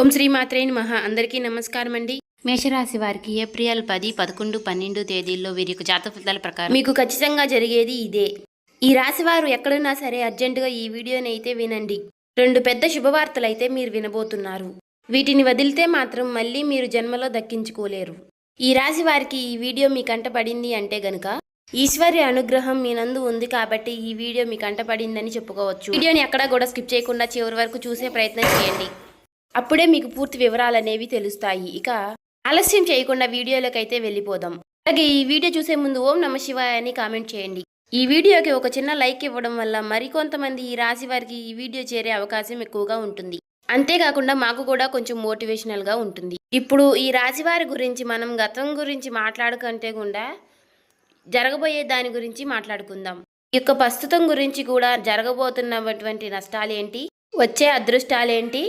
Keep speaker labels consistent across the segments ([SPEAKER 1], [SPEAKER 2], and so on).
[SPEAKER 1] ఓం శ్రీ మాత్రే నమః. అందరికీ నమస్కారం అండి.
[SPEAKER 2] మేషరాశి వారికి ఏప్రిల్ 10, 11, 12 తేదీల్లో వీరి యొక్క జాతక ఫలితాల ప్రకారం
[SPEAKER 1] మీకు ఖచ్చితంగా జరిగేది ఇదే. ఈ రాశి వారు ఎక్కడున్నా సరే అర్జెంటుగా ఈ వీడియోని అయితే వినండి. 2 పెద్ద శుభవార్తలు అయితే మీరు వినబోతున్నారు. వీటిని వదిలితే మాత్రం మళ్ళీ మీరు జన్మలో దక్కించుకోలేరు. ఈ రాశి వారికి ఈ వీడియో మీ కంట పడింది అంటే గనుక ఈశ్వర్య అనుగ్రహం మీ నందు ఉంది కాబట్టి ఈ వీడియో మీ కంట పడిందని చెప్పుకోవచ్చు. వీడియోని ఎక్కడా కూడా స్కిప్ చేయకుండా చివరి వరకు చూసే ప్రయత్నం చేయండి. అప్పుడే మీకు పూర్తి వివరాలు అనేవి తెలుస్తాయి. ఇక ఆలస్యం చేయకుండా వీడియోలోకి అయితే వెళ్ళిపోదాం. అలాగే ఈ వీడియో చూసే ముందు ఓం నమ శివాయ అని కామెంట్ చేయండి. ఈ వీడియోకి ఒక చిన్న లైక్ ఇవ్వడం వల్ల మరికొంతమంది ఈ రాశి వారికి ఈ వీడియో చేరే అవకాశం ఎక్కువగా ఉంటుంది. అంతేకాకుండా మాకు కూడా కొంచెం మోటివేషనల్గా ఉంటుంది. ఇప్పుడు ఈ రాశి వారి గురించి మనం గతం గురించి మాట్లాడుకుంటే కూడా జరగబోయే దాని గురించి మాట్లాడుకుందాం. ఈ యొక్క ప్రస్తుతం గురించి కూడా జరగబోతున్నటువంటి నష్టాలేంటి, వచ్చే అదృష్టాలేంటి,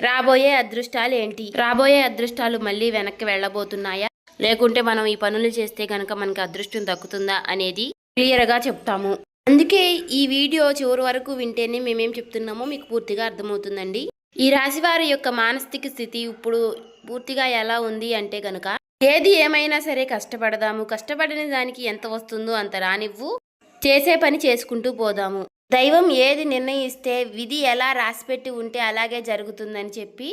[SPEAKER 1] రాబోయే అదృష్టాలు మళ్ళీ వెనక్కి వెళ్ళబోతున్నాయా, లేకుంటే మనం ఈ పనులు చేస్తే కనుక మనకి అదృష్టం దక్కుతుందా అనేది క్లియర్గా చెప్తాము. అందుకే ఈ వీడియో చివరి వరకు వింటేనే మేమేం చెప్తున్నామో మీకు పూర్తిగా అర్థమవుతుందండి. ఈ రాశి వారి యొక్క మానసిక స్థితి ఇప్పుడు పూర్తిగా ఎలా ఉంది అంటే కనుక ఏది ఏమైనా సరే కష్టపడదాము, కష్టపడిన దానికి ఎంత వస్తుందో అంత రానివ్వు, చేసే పని చేసుకుంటూ పోదాము, దైవం ఏది నిర్ణయిస్తే విధి ఎలా రాసిపెట్టి ఉంటే అలాగే జరుగుతుందని చెప్పి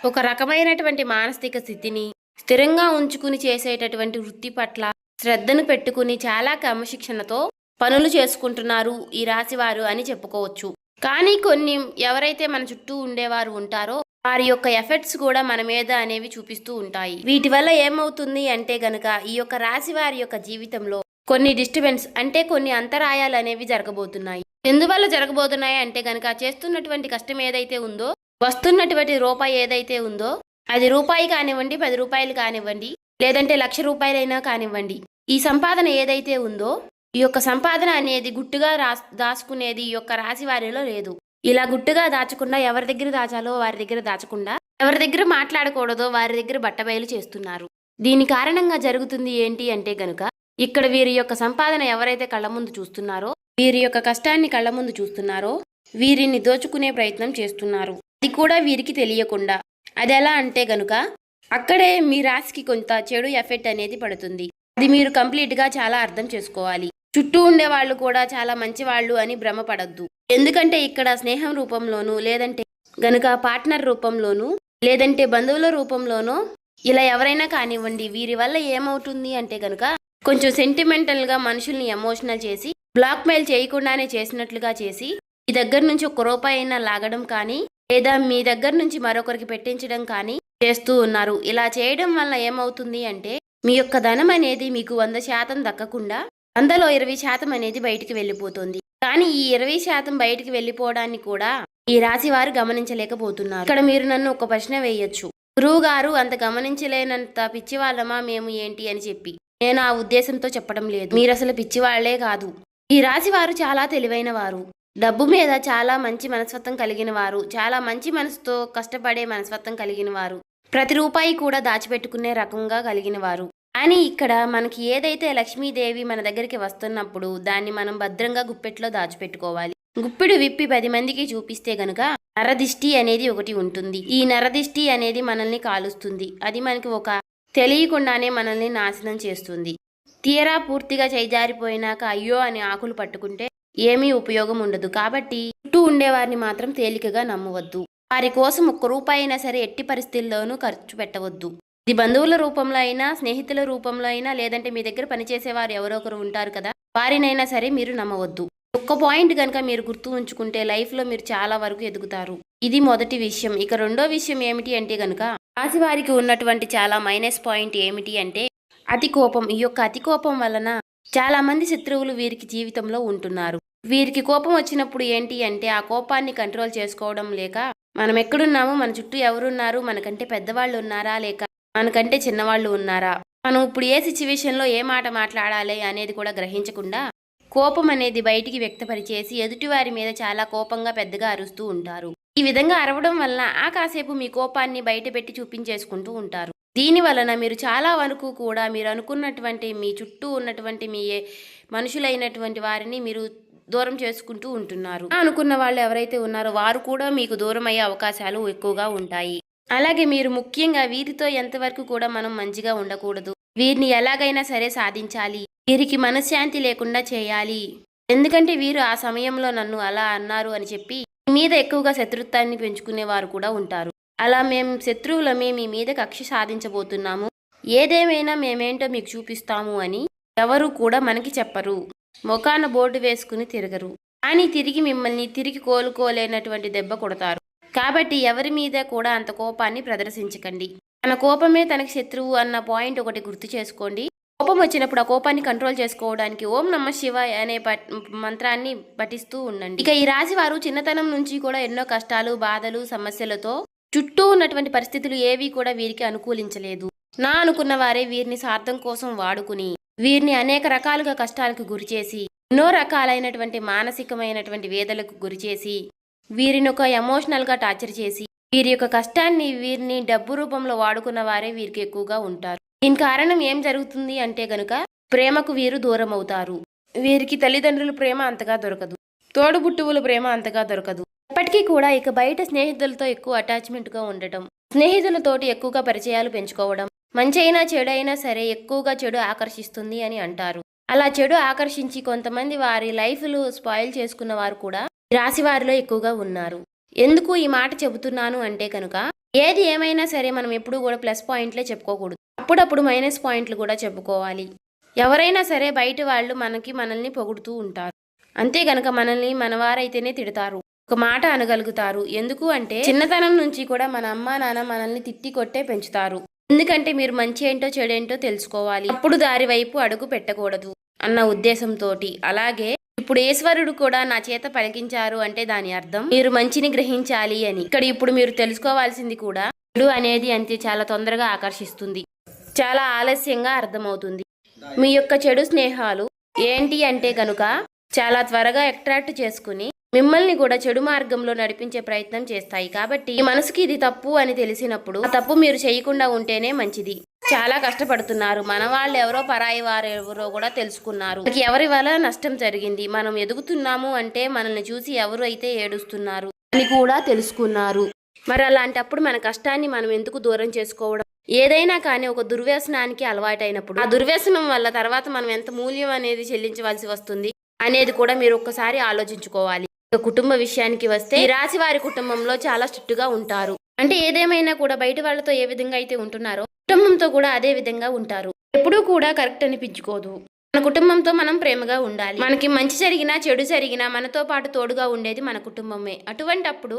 [SPEAKER 1] ఒక రకమైనటువంటి మానసిక స్థితిని స్థిరంగా ఉంచుకుని చేసేటటువంటి వృత్తి పట్ల శ్రద్ధను పెట్టుకుని చాలా క్రమశిక్షణతో పనులు చేసుకుంటున్నారు ఈ రాశివారు అని చెప్పుకోవచ్చు. కానీ కొన్ని ఎవరైతే మన చుట్టూ ఉండేవారు ఉంటారో వారి యొక్క ఎఫెక్ట్స్ కూడా మన మీద అనేవి చూపిస్తూ ఉంటాయి. వీటి వల్ల ఏమవుతుంది అంటే గనక ఈ యొక్క రాశి వారి యొక్క జీవితంలో కొన్ని డిస్టర్బెన్స్ అంటే కొన్ని అంతరాయాలు అనేవి జరగబోతున్నాయి. ఎందువల్ల జరగబోతున్నాయి అంటే గనక చేస్తున్నటువంటి కష్టం ఏదైతే ఉందో, వస్తున్నటువంటి రూపాయి ఏదైతే ఉందో, అది రూపాయి కానివ్వండి, 10 రూపాయలు కానివ్వండి, లేదంటే 1,00,000 రూపాయలైనా కానివ్వండి, ఈ సంపాదన ఏదైతే ఉందో ఈ యొక్క సంపాదన అనేది గుట్టుగా దాచుకునేది ఈ యొక్క రాశి వారిలో లేదు. ఇలా గుట్టుగా దాచకుండా ఎవరి దగ్గర దాచాలో వారి దగ్గర దాచకుండా, ఎవరి దగ్గర మాట్లాడకూడదో వారి దగ్గర బట్టబయలు చేస్తున్నారు. దీని కారణంగా జరుగుతుంది ఏంటి అంటే గనుక ఇక్కడ వీరి యొక్క సంపాదన ఎవరైతే కళ్ళ ముందు చూస్తున్నారో, వీరి యొక్క కష్టాన్ని కళ్ళ ముందు చూస్తున్నారో వీరిని దోచుకునే ప్రయత్నం చేస్తున్నారు. అది కూడా వీరికి తెలియకుండా. అది ఎలా అంటే గనుక అక్కడే మీ రాశికి కొంత చెడు ఎఫెక్ట్ అనేది పడుతుంది. అది మీరు కంప్లీట్గా చాలా అర్థం చేసుకోవాలి. చుట్టూ ఉండే వాళ్ళు కూడా చాలా మంచి వాళ్ళు అని భ్రమపడద్దు. ఎందుకంటే ఇక్కడ స్నేహం రూపంలోనూ, లేదంటే గనుక పార్ట్నర్ రూపంలోనూ, లేదంటే బంధువుల రూపంలోనూ ఇలా ఎవరైనా కానివ్వండి, వీరి వల్ల ఏమవుతుంది అంటే గనుక కొంచెం సెంటిమెంటల్గా మనుషుల్ని ఎమోషనల్ చేసి బ్లాక్మెయిల్ చేయకుండానే చేసినట్లుగా చేసి మీ దగ్గర నుంచి 1 రూపాయి అయినా లాగడం కానీ, లేదా మీ దగ్గర నుంచి మరొకరికి పెట్టించడం కానీ చేస్తూ ఉన్నారు. ఇలా చేయడం వల్ల ఏమవుతుంది అంటే మీ యొక్క ధనం అనేది మీకు 100% దక్కకుండా 100లో 20% అనేది బయటికి వెళ్ళిపోతుంది. కానీ ఈ 20% బయటికి వెళ్ళిపోవడాన్ని కూడా ఈ రాశి వారు గమనించలేకపోతున్నారు. ఇక్కడ మీరు నన్ను ఒక ప్రశ్న వేయొచ్చు, గురువు గారు అంత గమనించలేనంత పిచ్చివాళ్ళమా మేము ఏంటి అని చెప్పి. నేను ఆ ఉద్దేశంతో చెప్పడం లేదు. మీరు అసలు పిచ్చివాళ్లే కాదు. ఈ రాశి వారు చాలా తెలివైన వారు, డబ్బు మీద చాలా మంచి మనస్తత్వం కలిగిన వారు, చాలా మంచి మనసుతో కష్టపడే మనస్తత్వం కలిగిన వారు, ప్రతి రూపాయి కూడా దాచిపెట్టుకునే రకంగా కలిగిన వారు. కానీ ఇక్కడ మనకి ఏదైతే లక్ష్మీదేవి మన దగ్గరికి వస్తున్నప్పుడు దాన్ని మనం భద్రంగా గుప్పెట్లో దాచిపెట్టుకోవాలి. గుప్పెడు విప్పి 10 మందికి చూపిస్తే గనుక నరదిష్టి అనేది ఒకటి ఉంటుంది. ఈ నరదిష్టి అనేది మనల్ని కాలుస్తుంది. అది మనకి ఒక తెలియకుండానే మనల్ని నాశనం చేస్తుంది. తీరా పూర్తిగా చేజారిపోయినాక అయ్యో అని ఆకులు పట్టుకుంటే ఏమీ ఉపయోగం ఉండదు. కాబట్టి చుట్టూ ఉండేవారిని మాత్రం తేలికగా నమ్మవద్దు. వారి కోసం 1 రూపాయి అయినా సరే ఎట్టి పరిస్థితుల్లోనూ ఖర్చు పెట్టవద్దు. ఇది బంధువుల రూపంలో అయినా, స్నేహితుల రూపంలో అయినా, లేదంటే మీ దగ్గర పనిచేసేవారు ఎవరో ఒకరు ఉంటారు కదా, వారినైనా సరే మీరు నమ్మవద్దు. ఒక్క పాయింట్ కనుక మీరు గుర్తు ఉంచుకుంటే లైఫ్లో మీరు చాలా వరకు ఎదుగుతారు. ఇది మొదటి విషయం. ఇక రెండో విషయం ఏమిటి అంటే గనుక రాశి వారికి ఉన్నటువంటి చాలా మైనస్ పాయింట్ ఏమిటి అంటే అతి కోపం. ఈ యొక్క అతి కోపం వలన చాలా మంది శత్రువులు వీరికి జీవితంలో ఉంటున్నారు. వీరికి కోపం వచ్చినప్పుడు ఏంటి అంటే ఆ కోపాన్ని కంట్రోల్ చేసుకోవడం లేక మనం ఎక్కడున్నాము, మన చుట్టూ ఎవరున్నారు, మనకంటే పెద్దవాళ్ళు ఉన్నారా లేక మనకంటే చిన్నవాళ్ళు ఉన్నారా, మనం ఇప్పుడు ఏ సిచ్యువేషన్లో ఏ మాట మాట్లాడాలి అనేది కూడా గ్రహించకుండా కోపం అనేది బయటికి వ్యక్తపరిచేసి ఎదుటివారి మీద చాలా కోపంగా పెద్దగా అరుస్తూ ఉంటారు. ఈ విధంగా అరవడం వలన ఆ కాసేపు మీ కోపాన్ని బయట పెట్టి చూపించేసుకుంటూ ఉంటారు. దీని వలన మీరు చాలా వరకు కూడా మీరు అనుకున్నటువంటి మీ చుట్టూ ఉన్నటువంటి మీ మనుషులైనటువంటి వారిని మీరు దూరం చేసుకుంటూ ఉంటున్నారు. అనుకున్న వాళ్ళు ఎవరైతే ఉన్నారో వారు కూడా మీకు దూరం అయ్యే అవకాశాలు ఎక్కువగా ఉంటాయి. అలాగే మీరు ముఖ్యంగా వీరితో ఎంతవరకు కూడా మనం మంచిగా ఉండకూడదు. వీరిని ఎలాగైనా సరే సాధించాలి, వీరికి మనశ్శాంతి లేకుండా చేయాలి. ఎందుకంటే వీరు ఆ సమయంలో నన్ను అలా అన్నారు అని చెప్పి మీ మీద ఎక్కువగా శత్రుత్వాన్ని పెంచుకునేవారు కూడా ఉంటారు. అలా మేము శత్రువులమే మీ మీద కక్ష సాధించబోతున్నాము, ఏదేమైనా మేమేంటో మీకు చూపిస్తాము అని ఎవరు కూడా మనకి చెప్పరు. మొఖాన బోర్డు వేసుకుని తిరగరు, కానీ తిరిగి మిమ్మల్ని తిరిగి కోలుకోలేనటువంటి దెబ్బ కొడతారు. కాబట్టి ఎవరి మీద కూడా అంత కోపాన్ని ప్రదర్శించకండి. తన కోపమే తనకి శత్రువు అన్న పాయింట్ ఒకటి గుర్తు చేసుకోండి. కోపం వచ్చినప్పుడు ఆ కోపాన్ని కంట్రోల్ చేసుకోవడానికి ఓం నమః శివాయ అనే మంత్రాన్ని పఠిస్తూ ఉండండి. ఇక ఈ రాశి వారు చిన్నతనం నుంచి కూడా ఎన్నో కష్టాలు, బాధలు, సమస్యలతో చుట్టూ ఉన్నటువంటి పరిస్థితులు ఏవి కూడా వీరికి అనుకూలించలేదు. నా అనుకున్న వారే వీరిని స్వార్థం కోసం వాడుకుని వీరిని అనేక రకాలుగా కష్టాలకు గురిచేసి, ఎన్నో రకాలైనటువంటి మానసికమైనటువంటి వేదలకు గురిచేసి, వీరిని ఒక ఎమోషనల్గా టార్చర్ చేసి, వీరి యొక్క కష్టాన్ని వీరిని డబ్బు రూపంలో వాడుకున్న వారే వీరికి ఎక్కువగా ఉంటారు. దీని కారణం ఏం జరుగుతుంది అంటే గనుక ప్రేమకు వీరు దూరం అవుతారు. వీరికి తల్లిదండ్రుల ప్రేమ అంతగా దొరకదు, తోడుబుట్టువుల ప్రేమ అంతగా దొరకదు. ఇప్పటికీ కూడా ఇక బయట స్నేహితులతో ఎక్కువ అటాచ్మెంట్గా ఉండటం, స్నేహితులతోటి ఎక్కువగా పరిచయాలు పెంచుకోవడం, మంచి అయినా చెడు అయినా సరే ఎక్కువగా చెడు ఆకర్షిస్తుంది అని అంటారు. అలా చెడు ఆకర్షించి కొంతమంది వారి లైఫ్లు స్పాయిల్ చేసుకున్న వారు కూడా రాశి వారిలో ఎక్కువగా ఉన్నారు. ఎందుకు ఈ మాట చెబుతున్నాను అంటే కనుక ఏది ఏమైనా సరే మనం ఎప్పుడూ కూడా ప్లస్ పాయింట్లే చెప్పుకోకూడదు, అప్పుడప్పుడు మైనస్ పాయింట్లు కూడా చెప్పుకోవాలి. ఎవరైనా సరే బయట వాళ్ళు మనల్ని పొగుడుతూ ఉంటారు, అంతే గనక మనల్ని మనవారైతేనే తిడతారు, ఒక మాట అనగలుగుతారు. ఎందుకు అంటే చిన్నతనం నుంచి కూడా మన అమ్మా నాన్న మనల్ని తిట్టి కొట్టే పెంచుతారు. ఎందుకంటే మీరు మంచి ఏంటో చెడేంటో తెలుసుకోవాలి, అప్పుడు దారి వైపు అడుగు పెట్టకూడదు అన్న ఉద్దేశంతో. అలాగే ఇప్పుడు ఈశ్వరుడు కూడా నా చేత పలికించారు అంటే దాని అర్థం మీరు మంచిని గ్రహించాలి అని. ఇక్కడ ఇప్పుడు మీరు తెలుసుకోవాల్సింది కూడా చెడు అనేది అంతే చాలా తొందరగా ఆకర్షిస్తుంది, చాలా ఆలస్యంగా అర్థమవుతుంది. మీ యొక్క చెడు స్నేహాలు ఏంటి అంటే కనుక చాలా త్వరగా అట్రాక్ట్ చేసుకుని మిమ్మల్ని కూడా చెడు మార్గంలో నడిపించే ప్రయత్నం చేస్తాయి. కాబట్టి ఈ మనసుకి ఇది తప్పు అని తెలిసినప్పుడు ఆ తప్పు మీరు చేయకుండా ఉంటేనే మంచిది. చాలా కష్టపడుతున్నారు, మన వాళ్ళు ఎవరో పరాయి వారు ఎవరో కూడా తెలుసుకున్నారు, ఎవరి వల్ల నష్టం జరిగింది, మనం ఎదుగుతున్నాము అంటే మనల్ని చూసి ఎవరు అయితే ఏడుస్తున్నారు అని కూడా తెలుసుకున్నారు. మరి అలాంటప్పుడు మన కష్టాన్ని మనం ఎందుకు దూరం చేసుకోవడం? ఏదైనా కానీ ఒక దుర్వ్యసనానికి అలవాటైనప్పుడు ఆ దుర్వ్యసనం వల్ల తర్వాత మనం ఎంత మూల్యం అనేది చెల్లించవలసి వస్తుంది అనేది కూడా మీరు ఒక్కసారి ఆలోచించుకోవాలి. కుటుంబ విషయానికి వస్తే ఈ రాశి వారి కుటుంబంలో చాలా స్ట్రిక్ట్ గా ఉంటారు. అంటే ఏదేమైనా కూడా బయట వాళ్ళతో ఏ విధంగా అయితే ఉంటున్నారో కుటుంబంతో కూడా అదే విధంగా ఉంటారు. ఎప్పుడూ కూడా కరెక్ట్ అనిపించుకోదు. మన కుటుంబంతో మనం ప్రేమగా ఉండాలి. మనకి మంచి జరిగినా చెడు జరిగినా మనతో పాటు తోడుగా ఉండేది మన కుటుంబమే. అటువంటప్పుడు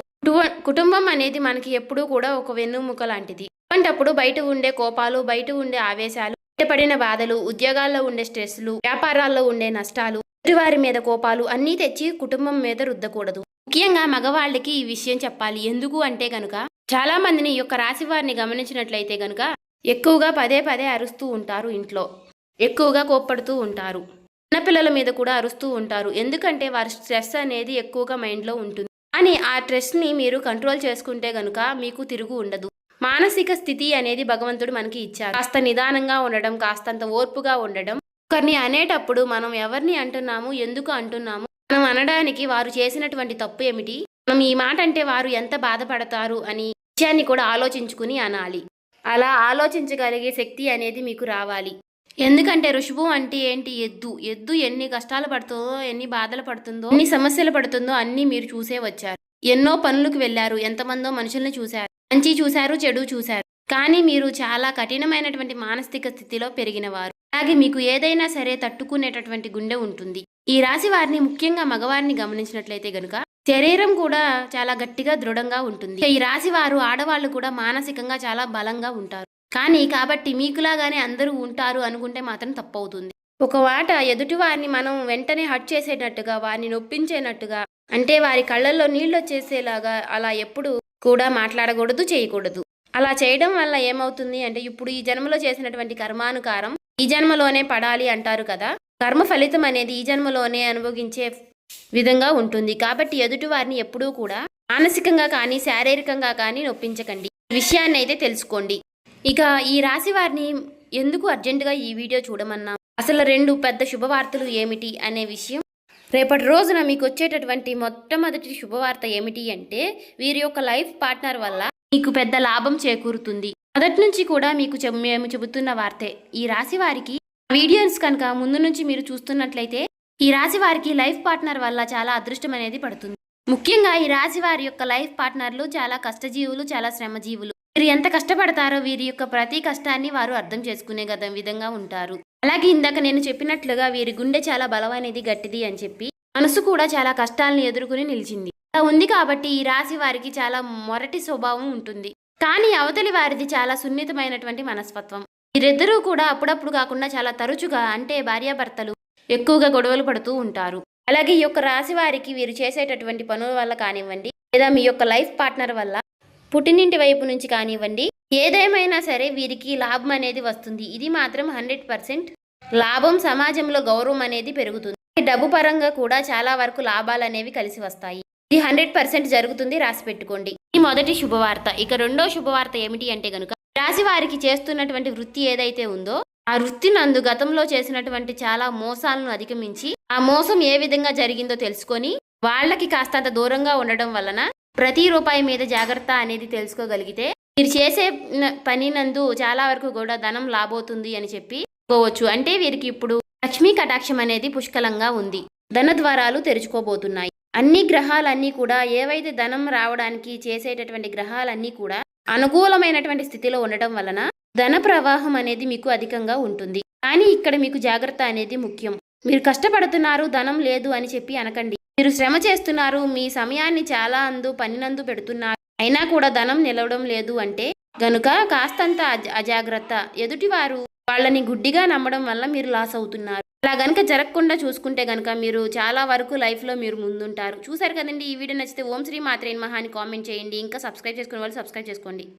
[SPEAKER 1] కుటుంబం అనేది మనకి ఎప్పుడూ కూడా ఒక వెన్నుముక లాంటిది. అటువంటప్పుడు బయట ఉండే కోపాలు, బయట ఉండే ఆవేశాలు, బయటపడిన బాధలు, ఉద్యోగాల్లో ఉండే స్ట్రెస్లు, వ్యాపారాల్లో ఉండే నష్టాలు, వారి మీద కోపాలు అన్నీ తెచ్చి కుటుంబం మీద రుద్దకూడదు. ముఖ్యంగా మగవాళ్ళకి ఈ విషయం చెప్పాలి. ఎందుకు అంటే గనుక చాలా మందిని ఈ యొక్క రాశి వారిని గమనించినట్లయితే గనుక ఎక్కువగా పదే పదే అరుస్తూ ఉంటారు, ఇంట్లో ఎక్కువగా కోప్పడుతూ ఉంటారు, చిన్నపిల్లల మీద కూడా అరుస్తూ ఉంటారు. ఎందుకంటే వారి స్ట్రెస్ అనేది ఎక్కువగా మైండ్లో ఉంటుంది. కానీ ఆ స్ట్రెస్ని మీరు కంట్రోల్ చేసుకుంటే గనుక మీకు తిరుగు ఉండదు. మానసిక స్థితి అనేది భగవంతుడు మనకి ఇచ్చారు. కాస్త నిదానంగా ఉండడం, కాస్తంత ఓర్పుగా ఉండడం. ఒకరిని అనేటప్పుడు మనం ఎవరిని అంటున్నాము, ఎందుకు అంటున్నాము, మనం అనడానికి వారు చేసినటువంటి తప్పు ఏమిటి, మనం ఈ మాట అంటే వారు ఎంత బాధపడతారు అని విషయాన్ని కూడా ఆలోచించుకుని అనాలి. అలా ఆలోచించగలిగే శక్తి అనేది మీకు రావాలి. ఎందుకంటే ఋషభం అంటే ఏంటి? ఎద్దు ఎన్ని కష్టాలు పడుతుందో, ఎన్ని బాధలు పడుతుందో, ఎన్ని సమస్యలు పడుతుందో అన్నీ మీరు చూసే వచ్చారు. ఎన్నో పనులకు వెళ్ళారు, ఎంతమందో మనుషుల్ని చూశారు, మంచి చూశారు, చెడు చూశారు. కానీ మీరు చాలా కఠినమైనటువంటి మానసిక స్థితిలో పెరిగినవారు. అలాగే మీకు ఏదైనా సరే తట్టుకునేటటువంటి గుండె ఉంటుంది. ఈ రాశి వారిని ముఖ్యంగా మగవారిని గమనించినట్లయితే గనుక శరీరం కూడా చాలా గట్టిగా దృఢంగా ఉంటుంది. ఈ రాశి వారు ఆడవాళ్ళు కూడా మానసికంగా చాలా బలంగా ఉంటారు. కానీ కాబట్టి మీకులాగానే అందరూ ఉంటారు అనుకుంటే మాత్రం తప్పవుతుంది. ఒక మాట ఎదుటి వారిని మనం వెంటనే హర్ట్ చేసేటట్టుగా, వారిని నొప్పించేటట్టుగా, అంటే వారి కళ్ళల్లో నీళ్ళు వచ్చేసేలాగా అలా ఎప్పుడు కూడా మాట్లాడకూడదు, చేయకూడదు. అలా చేయడం వల్ల ఏమవుతుంది అంటే ఇప్పుడు ఈ జన్మలో చేసినటువంటి కర్మానుకారం ఈ జన్మలోనే పడాలి అంటారు కదా. కర్మ ఫలితం అనేది ఈ జన్మలోనే అనుభవించే విధంగా ఉంటుంది. కాబట్టి ఎదుటి వారిని ఎప్పుడూ కూడా మానసికంగా కానీ శారీరకంగా కానీ నొప్పించకండి. ఈ విషయాన్ని అయితే తెలుసుకోండి. ఇక ఈ రాశి వారిని ఎందుకు అర్జెంటుగా ఈ వీడియో చూడమన్నా, అసలు 2 పెద్ద శుభవార్తలు ఏమిటి అనే విషయం, రేపటి రోజున మీకు వచ్చేటటువంటి మొట్టమొదటి శుభవార్త ఏమిటి అంటే వీరి యొక్క లైఫ్ పార్ట్నర్ వల్ల మీకు పెద్ద లాభం చేకూరుతుంది. మొదటి నుంచి కూడా మీకు మేము చెబుతున్న వార్తే. ఈ రాశి వారికి వీడియోస్ కనుక ముందు నుంచి మీరు చూస్తున్నట్లయితే ఈ రాశి వారికి లైఫ్ పార్ట్నర్ వల్ల చాలా అదృష్టం అనేది పడుతుంది. ముఖ్యంగా ఈ రాశి వారి యొక్క లైఫ్ పార్ట్నర్లు చాలా కష్టజీవులు, చాలా శ్రమజీవులు. వీరు ఎంత కష్టపడతారో వీరి యొక్క ప్రతి కష్టాన్ని వారు అర్థం చేసుకునే విధంగా ఉంటారు. అలాగే ఇందాక నేను చెప్పినట్లుగా వీరి గుండె చాలా బలమైనది, గట్టిది అని చెప్పి మనసు కూడా చాలా కష్టాలను ఎదుర్కొని నిలిచింది. అలా ఉంది కాబట్టి ఈ రాశి వారికి చాలా మొరటి స్వభావం ఉంటుంది. కానీ అవతలి వారిది చాలా సున్నితమైనటువంటి మనస్తత్వం. వీరిద్దరూ కూడా అప్పుడప్పుడు కాకుండా చాలా తరచుగా, అంటే భార్యాభర్తలు ఎక్కువగా గొడవలు పడుతూ ఉంటారు. అలాగే ఈ యొక్క రాశి వారికి వీరు చేసేటటువంటి పనుల వల్ల కానివ్వండి, లేదా మీ యొక్క లైఫ్ పార్ట్నర్ వల్ల పుట్టినింటి వైపు నుంచి కానివ్వండి, ఏదేమైనా సరే వీరికి లాభం అనేది వస్తుంది. ఇది మాత్రం 100% లాభం. సమాజంలో గౌరవం అనేది పెరుగుతుంది. డబ్బు పరంగా కూడా చాలా వరకు లాభాలు అనేవి కలిసి వస్తాయి. ఇది 100% జరుగుతుంది, రాసి పెట్టుకోండి. ఈ మొదటి శుభవార్త. ఇక రెండో శుభవార్త ఏమిటి అంటే గనుక, రాశి వారికి చేస్తున్నటువంటి వృత్తి ఏదైతే ఉందో ఆ వృత్తి నందు గతంలో చేసినటువంటి చాలా మోసాలను అధిగమించి ఆ మోసం ఏ విధంగా జరిగిందో తెలుసుకొని వాళ్ళకి కాస్తంత దూరంగా ఉండడం వలన ప్రతి రూపాయి మీద జాగ్రత్త అనేది తెలుసుకోగలిగితే మీరు చేసే పని నందు చాలా వరకు కూడా ధనం లాభవుతుంది అని చెప్పుకోవచ్చు. అంటే వీరికి ఇప్పుడు లక్ష్మీ కటాక్షం అనేది పుష్కలంగా ఉంది. ధన ద్వారాలు తెరుచుకోబోతున్నాయి. అన్ని గ్రహాలన్నీ కూడా ఏవైతే ధనం రావడానికి చేసేటటువంటి గ్రహాలన్నీ కూడా అనుకూలమైనటువంటి స్థితిలో ఉండటం వలన ధన ప్రవాహం అనేది మీకు అధికంగా ఉంటుంది. కానీ ఇక్కడ మీకు జాగ్రత్త అనేది ముఖ్యం. మీరు కష్టపడుతున్నారు, ధనం లేదు అని చెప్పి అనకండి. మీరు శ్రమ చేస్తున్నారు, మీ సమయాన్ని చాలా పనినందు పెడుతున్నారు, అయినా కూడా ధనం నిలవడం లేదు అంటే గనుక కాస్తంత అజాగ్రత్త. ఎదుటివారు వాళ్ళని గుడ్డిగా నమ్మడం వల్ల మీరు లాస్ అవుతున్నారు. అలా గనుక జరగకుండా చూసుకుంటే గనుక మీరు చాలా వరకు లైఫ్లో మీరు ముందుంటారు. చూసారు కదండి. ఈ వీడియో నచ్చితే ఓం శ్రీ మాత్రే నమః అని కామెంట్ చేయండి. ఇంకా సబ్స్క్రైబ్ చేసుకునే వాళ్ళు సబ్స్క్రైబ్ చేసుకోండి.